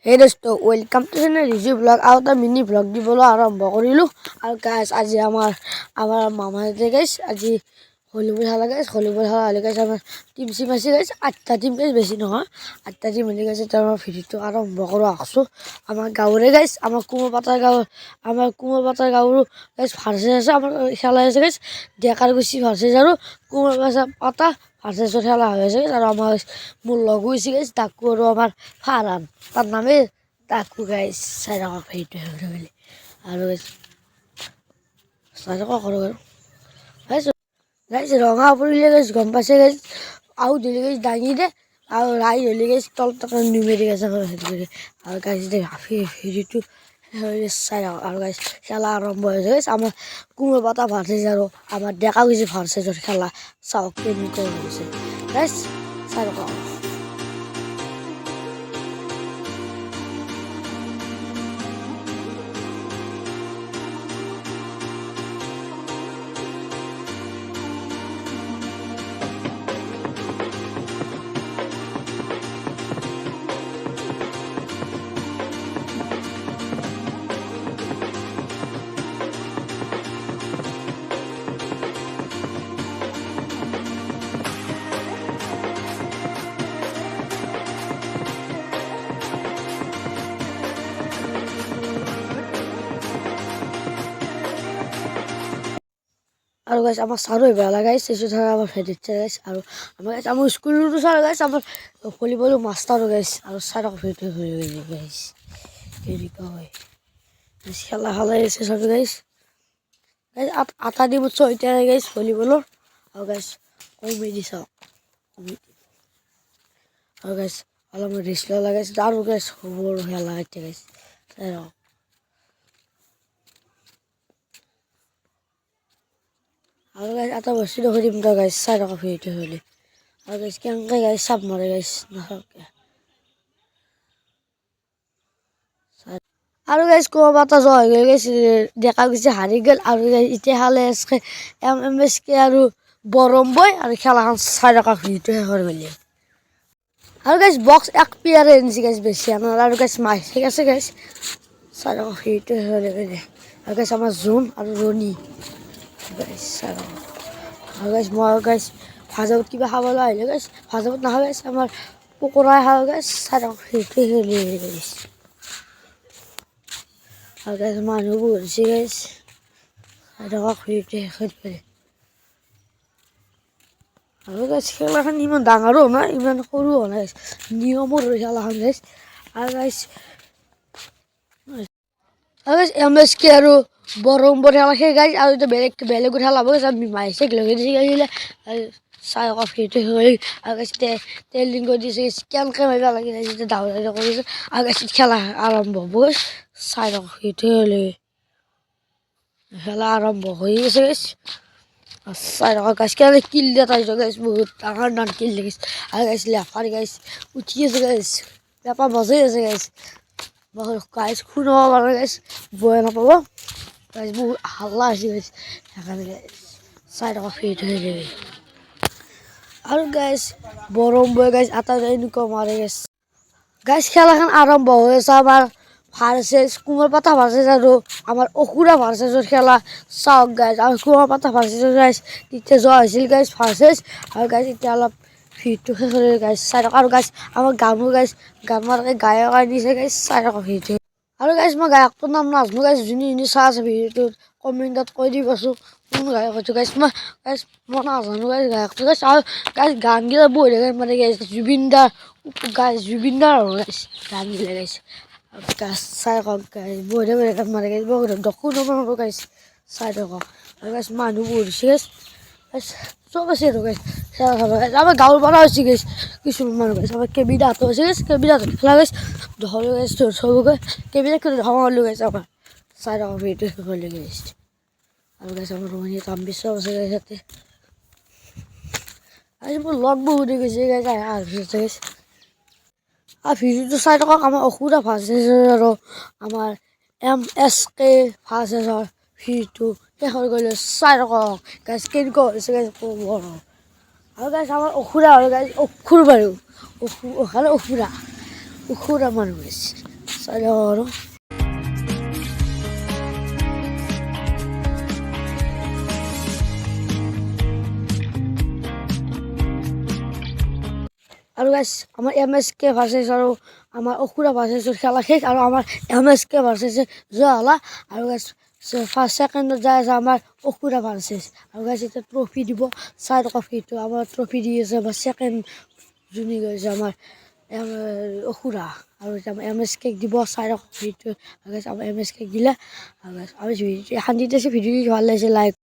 Hey dosto, welcome to the Rizzy vlog. Out the mini vlog di bolo aram bakorilu. Al guys, aji amar mama de guys, aji Hollywood hala guys, Hollywood hala guys amar team si masi guys, atta team guys besi no ha. Atta team mali guys tamar video aram bakoro aksu. Amar gaure guys, amar kumo patar gauru guys farse ase amar khala ase guys. Dekar gusi farse jaru kumo pata farse jor khala hoise guys. Aro amar mur logo isi guys, taku aro amar faran. তার নামে তাকু guys সাইরা ফেইটো হরে বলে আর guys সাইরা করো guys guys রঙা পড়িলে guys গম পাছে guys আউ দিলে গাইস দাঙি দে আর রাই হলে গাইস তল তক নিমেরি গেছে আর গাইস দে হাফি ফেরিটো হরে সাইরা আর গাইস খেলা আরম্ভ হয়েছে গাইস আমার কুমড়ো পাতা ফাটে যারো আমার দেখা গেছে ফাটছে জোর খেলা চাও কেমিক্যাল হয়েছে গাইস সাইরা আৰু গাইছ আমাৰ সাৰো বেয়া লাগাইছ এসো ধৰা আমাৰ ফেডিছে গাইছ আৰু আমাৰ গাইছ আমাৰ স্কুলটো সাৰ গাইছ আমাৰ ভলিবল মাস্টাৰ গাইছ আৰু সাৰা ফেডি হৈ গাইছ কেৰিকা হয় খেলা হালাই আছে সব গাইছ গাইছ আটা দি মুছ এতিয়া গাইছ ভলিবলৰ আৰু গাইছ কমেডি চাও আৰু গাইছ অলপ ৰেষ্ট লাগাইছ আৰু গাইছ খবৰ খেলা এতিয়া গাইছ চাই আৰু গাইছ এটা বস্তু দেখিম তো গাইছ চাই টকা ফিৰিটো হ'লে আৰু গাইছ কেনেকৈ গাইছ চাপ মাৰে গাইছ নাচাকে আৰু গাইছ ক'ৰবাত এটা জয় হৈ গ'ল গাইছ ডেকা গুচি হাৰি গ'ল আৰু গাইছ এতিয়া খালে MSK আৰু বৰম্বই আৰু খেলাখন চাই টকা ফিৰিটো শেষ হৈ গ'ল আৰু গাইছ বক্স এক পিয়াৰে আনিছে গাইছ বেছি আনাৰ আৰু গাইছ মাছ ঠিক আছে গাইছ চাই টকা ফিৰিটো শেষ হৈ গ'ল আৰু গাইছ আমাৰ জোন আৰু ৰণী guys আৰু guys মই guys ভাজাবত কিবা খাবলৈ আহিলে guys ভাজাবত নাখাওঁ guys আমাৰ পকৰা খাওঁ guys চাৰা হেতে হেলি guys আৰু guys মানুহ বহিছে guys আৰু হেতে হেতে আৰু guys খেলাখন ইমান ডাঙৰো নহয় ইমান সৰুও নহয় নিয়মৰ খেলাখন guys আৰু guys MSK আৰু বৰম্বৰ খেলা সেই গাইছ আৰু এটা বেলেগ খেলা হ'ব গাইছ আমি মাইছে লগে দিছে গাইছিলে চাই অফ সেইটো হৈ আৰু গাইছ তেলিং কৰি দিছে কেনেকৈ মাৰিব লাগে যেতিয়া ডাউৰ কৰিছে আৰু গাইছ খেলা আৰম্ভ হ'ব গাইছ চাই অফ সেইটো হ'লে খেলা আৰম্ভ হৈ গৈছে গাইছ চাই গাইছ কেনেকৈ কিল দিয়া তাইছ গাইছ বহুত ডাঙৰ কিল গাইছ আৰু গাইছ লেফাৰী গাইছ উঠি আছে গাইছ লেপা বজাই আছে গাইছ গাইছ খুন হ'ব পাৰে গাইছ বয়া নাপাব গাইছ বহুত হাল্লা হৈছে গাইছ সেইকাৰণে গাইছ চাই টকা ফিট হৈ যাবি আৰু গাইছ বৰম্বই গাইছ এটা এনেকুৱা মাৰে গাইছ গাইছ খেলাখন আৰম্ভ হৈ আছে আমাৰ ভাৰ্চেছ কুমাৰ পাতা ভাৰ্চেছ আৰু আমাৰ অসুৰা ভাৰ্চেছৰ খেলা চাওক গাইছ আৰু কুমাৰ পাতা ভাৰ্চেছৰ গাইছ তেতিয়া যোৱা হৈছিল গাইছ ভাৰ্চেছ আৰু গাইছ এতিয়া অলপ ফিটটো শেষ হৈ গাইছ চাই টকা আৰু গাইছ আমাৰ গানো গাইছ গান মাৰকে গায়ক আনিছে গাইছ চাই টকা ফিট আৰু গাইছ মই গায়কটোৰ নাম নাজানো গাইছ যোনে চাই আছে ভিডিঅ'টোত কমেণ্টত কৈ দিবাচোন কোন গায়ক হয়তো গাইছ মই নাজানো গাইছ গায়কটো গাইছ আৰু গাইছ গানকেইটা বঢ়িয়া গান মানে গাইছ জুবিন দাৰ গাইছ গানগিলা গাইছ গাছ চাই কওক গাইছ বঢ়িয়া গান মাৰে গাইছ বহুত দখো নমাব গাইছ চাই থকা আৰু গাইছ মানুহ বহিছে গাইছ গাইছ চব আছে আৰু গাইছ খেলা চাবা গাইছ আমাৰ গাঁৱৰ পৰা হৈছে গাইছ কিছুমান মানুহ গাইছ আমাৰ কেবিদাহঁতো হৈছে গাইছ কেবিদাহঁত খেলা গাইছ ধৰি গাইছ চবকৈ কেবিদাক ধমালো গাইছ আমাৰ চাই থকা ভিডিঅ' হ'লে গাইছ আৰু গাইছ আমাৰ ৰোহিণী তাম্বি চব আছে গাইছ ইয়াতে আজি মোৰ লগ বহুত হৈ গৈছে গাইছ গাইছ আৰু ভিডিঅ'টো চাই থকা আমাৰ অসুৰা ভাৰ্চেছৰ আৰু আমাৰ MSK ভাৰ্চেছৰ ভিডিঅ'টো শেষ হৈ গ'লে চাই থকা গাইছ কেনেকুৱা হৈছে গাইছ ক'ব আৰু গাইছ আমাৰ অসুৰা আৰু গাইছ অসুৰ বাৰু অসুৰা মানুহ গাইছ চাই লওঁ আৰু আৰু গাইছ আমাৰ MSK ভাৰ্চেছ আৰু আমাৰ অসুৰা ভাৰ্চেছৰ খেলা শেষ আৰু আমাৰ MSK ভাৰ্চেছে যোৱা হ'লা আৰু গাইছ ফাৰ্ষ্ট ছেকেণ্ডত যাই আছে আমাৰ অসুৰা ভাৰ্চেছ আৰু গাইছ এতিয়া ট্ৰফি দিব 4 ট্ৰফিটো আমাৰ ট্ৰফি দি আছে আমাৰ ছেকেণ্ড যোনি গৈছে আমাৰ অসুৰা আৰু এতিয়া আমাৰ MSK দিব 4 ট্ৰফিটো গাইছ আমাৰ MSK দিলে আৰু গাইছ আমি এখন দিতেছে ভিডিঅ' ভাল লাগিছে লাইক